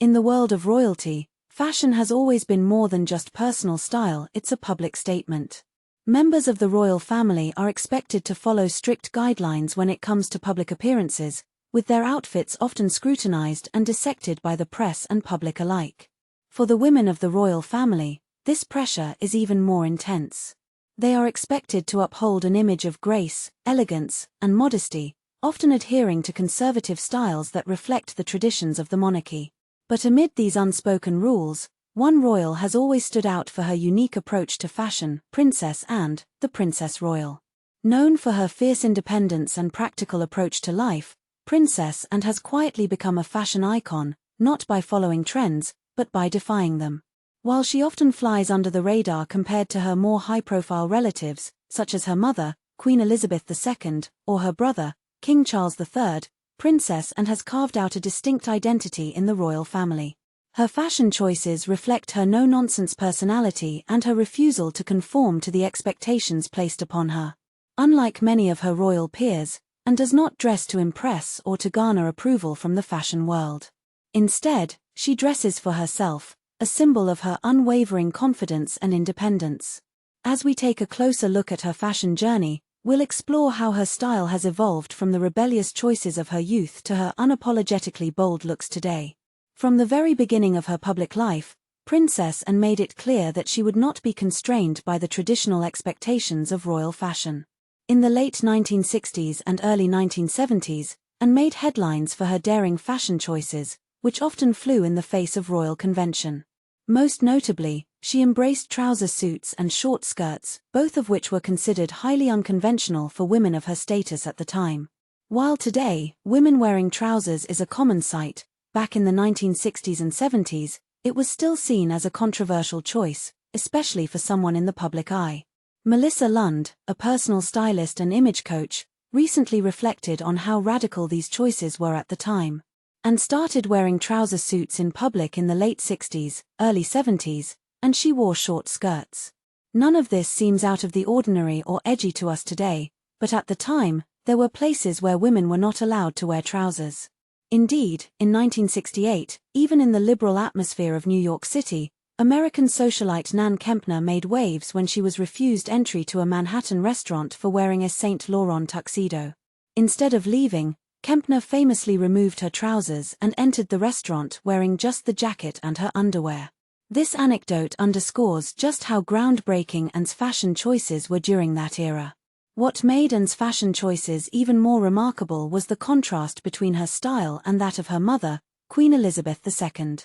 In the world of royalty, fashion has always been more than just personal style, it's a public statement. Members of the royal family are expected to follow strict guidelines when it comes to public appearances, with their outfits often scrutinized and dissected by the press and public alike. For the women of the royal family, this pressure is even more intense. They are expected to uphold an image of grace, elegance, and modesty, often adhering to conservative styles that reflect the traditions of the monarchy. But amid these unspoken rules, one royal has always stood out for her unique approach to fashion, Princess Anne, the Princess Royal. Known for her fierce independence and practical approach to life, Princess Anne has quietly become a fashion icon, not by following trends, but by defying them. While she often flies under the radar compared to her more high-profile relatives, such as her mother, Queen Elizabeth II, or her brother, King Charles III, Princess Anne has carved out a distinct identity in the royal family. Her fashion choices reflect her no-nonsense personality and her refusal to conform to the expectations placed upon her. Unlike many of her royal peers, Anne does not dress to impress or to garner approval from the fashion world. Instead, she dresses for herself, a symbol of her unwavering confidence and independence. As we take a closer look at her fashion journey, we'll explore how her style has evolved from the rebellious choices of her youth to her unapologetically bold looks today. From the very beginning of her public life, Princess Anne made it clear that she would not be constrained by the traditional expectations of royal fashion. In the late 1960s and early 1970s, Anne made headlines for her daring fashion choices, which often flew in the face of royal convention. Most notably, she embraced trouser suits and short skirts, both of which were considered highly unconventional for women of her status at the time. While today, women wearing trousers is a common sight, back in the 1960s and 70s, it was still seen as a controversial choice, especially for someone in the public eye. Melissa Lund, a personal stylist and image coach, recently reflected on how radical these choices were at the time. Anne started wearing trouser suits in public in the late 60s, early 70s, and she wore short skirts. None of this seems out of the ordinary or edgy to us today, but at the time, there were places where women were not allowed to wear trousers. Indeed, in 1968, even in the liberal atmosphere of New York City, American socialite Nan Kempner made waves when she was refused entry to a Manhattan restaurant for wearing a Saint Laurent tuxedo. Instead of leaving, Kempner famously removed her trousers and entered the restaurant wearing just the jacket and her underwear. This anecdote underscores just how groundbreaking Anne's fashion choices were during that era. What made Anne's fashion choices even more remarkable was the contrast between her style and that of her mother, Queen Elizabeth II.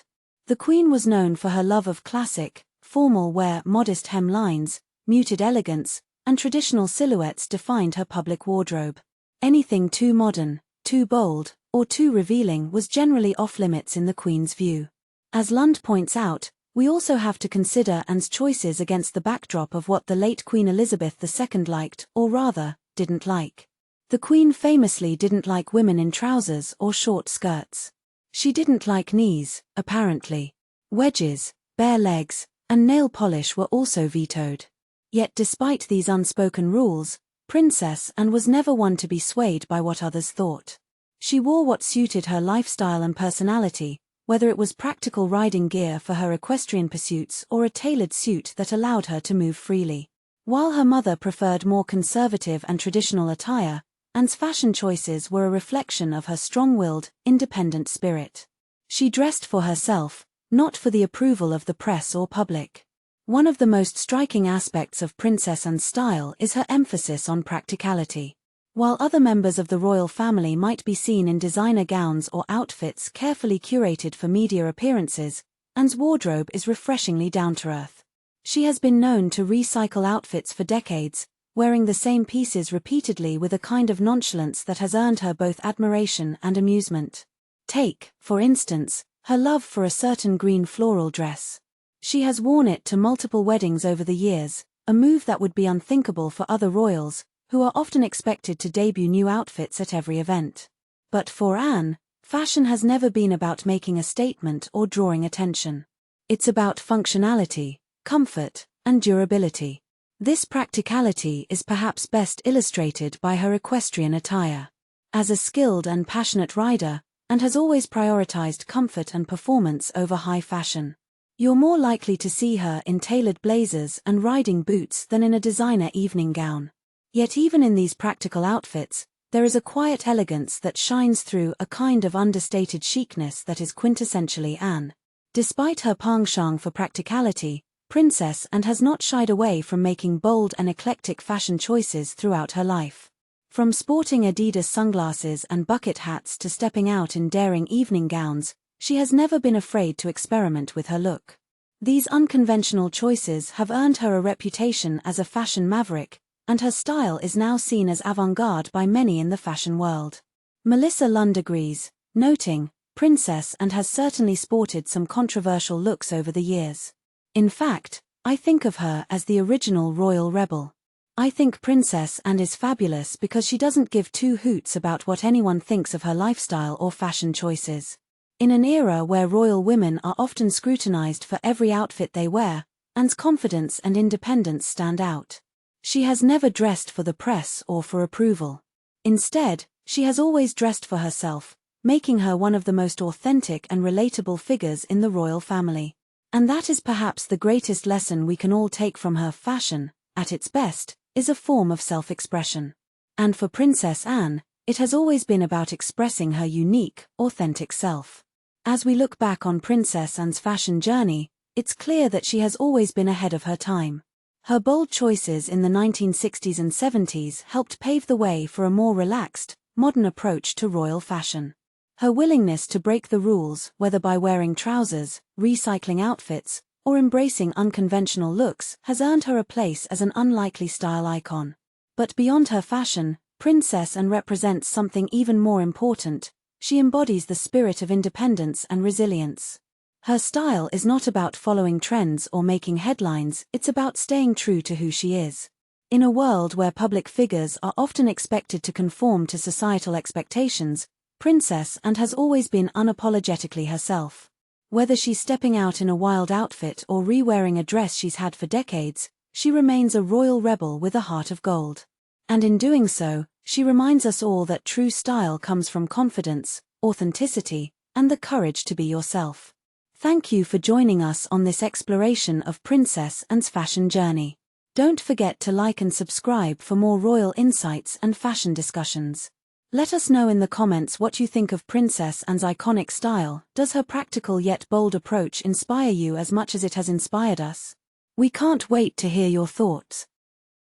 The Queen was known for her love of classic, formal wear, modest hemlines, muted elegance, and traditional silhouettes defined her public wardrobe. Anything too modern, too bold, or too revealing was generally off-limits in the Queen's view. As Lund points out, we also have to consider Anne's choices against the backdrop of what the late Queen Elizabeth II liked, or rather, didn't like. The Queen famously didn't like women in trousers or short skirts. She didn't like knees, apparently. Wedges, bare legs, and nail polish were also vetoed. Yet despite these unspoken rules, Princess Anne was never one to be swayed by what others thought. She wore what suited her lifestyle and personality, whether it was practical riding gear for her equestrian pursuits or a tailored suit that allowed her to move freely. While her mother preferred more conservative and traditional attire, Anne's fashion choices were a reflection of her strong-willed, independent spirit. She dressed for herself, not for the approval of the press or public. One of the most striking aspects of Princess Anne's style is her emphasis on practicality. While other members of the royal family might be seen in designer gowns or outfits carefully curated for media appearances, Anne's wardrobe is refreshingly down-to-earth. She has been known to recycle outfits for decades, wearing the same pieces repeatedly with a kind of nonchalance that has earned her both admiration and amusement. Take, for instance, her love for a certain green floral dress. She has worn it to multiple weddings over the years, a move that would be unthinkable for other royals, who are often expected to debut new outfits at every event. But for Anne, fashion has never been about making a statement or drawing attention. It's about functionality, comfort, and durability. This practicality is perhaps best illustrated by her equestrian attire. As a skilled and passionate rider, and has always prioritized comfort and performance over high fashion. You're more likely to see her in tailored blazers and riding boots than in a designer evening gown. Yet even in these practical outfits, there is a quiet elegance that shines through, a kind of understated chicness that is quintessentially Anne. Despite her penchant for practicality, Princess Anne has not shied away from making bold and eclectic fashion choices throughout her life. From sporting Adidas sunglasses and bucket hats to stepping out in daring evening gowns, she has never been afraid to experiment with her look. These unconventional choices have earned her a reputation as a fashion maverick, and her style is now seen as avant-garde by many in the fashion world. Melissa Lund agrees, noting, Princess Anne has certainly sported some controversial looks over the years. In fact, I think of her as the original royal rebel. I think Princess Anne is fabulous because she doesn't give two hoots about what anyone thinks of her lifestyle or fashion choices. In an era where royal women are often scrutinized for every outfit they wear, Anne's confidence and independence stand out. She has never dressed for the press or for approval. Instead, she has always dressed for herself, making her one of the most authentic and relatable figures in the royal family. And that is perhaps the greatest lesson we can all take from her. Fashion, at its best, is a form of self-expression. And for Princess Anne, it has always been about expressing her unique, authentic self. As we look back on Princess Anne's fashion journey, it's clear that she has always been ahead of her time. Her bold choices in the 1960s and 70s helped pave the way for a more relaxed, modern approach to royal fashion. Her willingness to break the rules, whether by wearing trousers, recycling outfits, or embracing unconventional looks, has earned her a place as an unlikely style icon. But beyond her fashion, Princess Anne represents something even more important. She embodies the spirit of independence and resilience. Her style is not about following trends or making headlines, it's about staying true to who she is. In a world where public figures are often expected to conform to societal expectations, Princess Anne has always been unapologetically herself. Whether she's stepping out in a wild outfit or re-wearing a dress she's had for decades, she remains a royal rebel with a heart of gold. And in doing so, she reminds us all that true style comes from confidence, authenticity, and the courage to be yourself. Thank you for joining us on this exploration of Princess Anne's fashion journey. Don't forget to like and subscribe for more royal insights and fashion discussions. Let us know in the comments what you think of Princess Anne's iconic style. Does her practical yet bold approach inspire you as much as it has inspired us? We can't wait to hear your thoughts.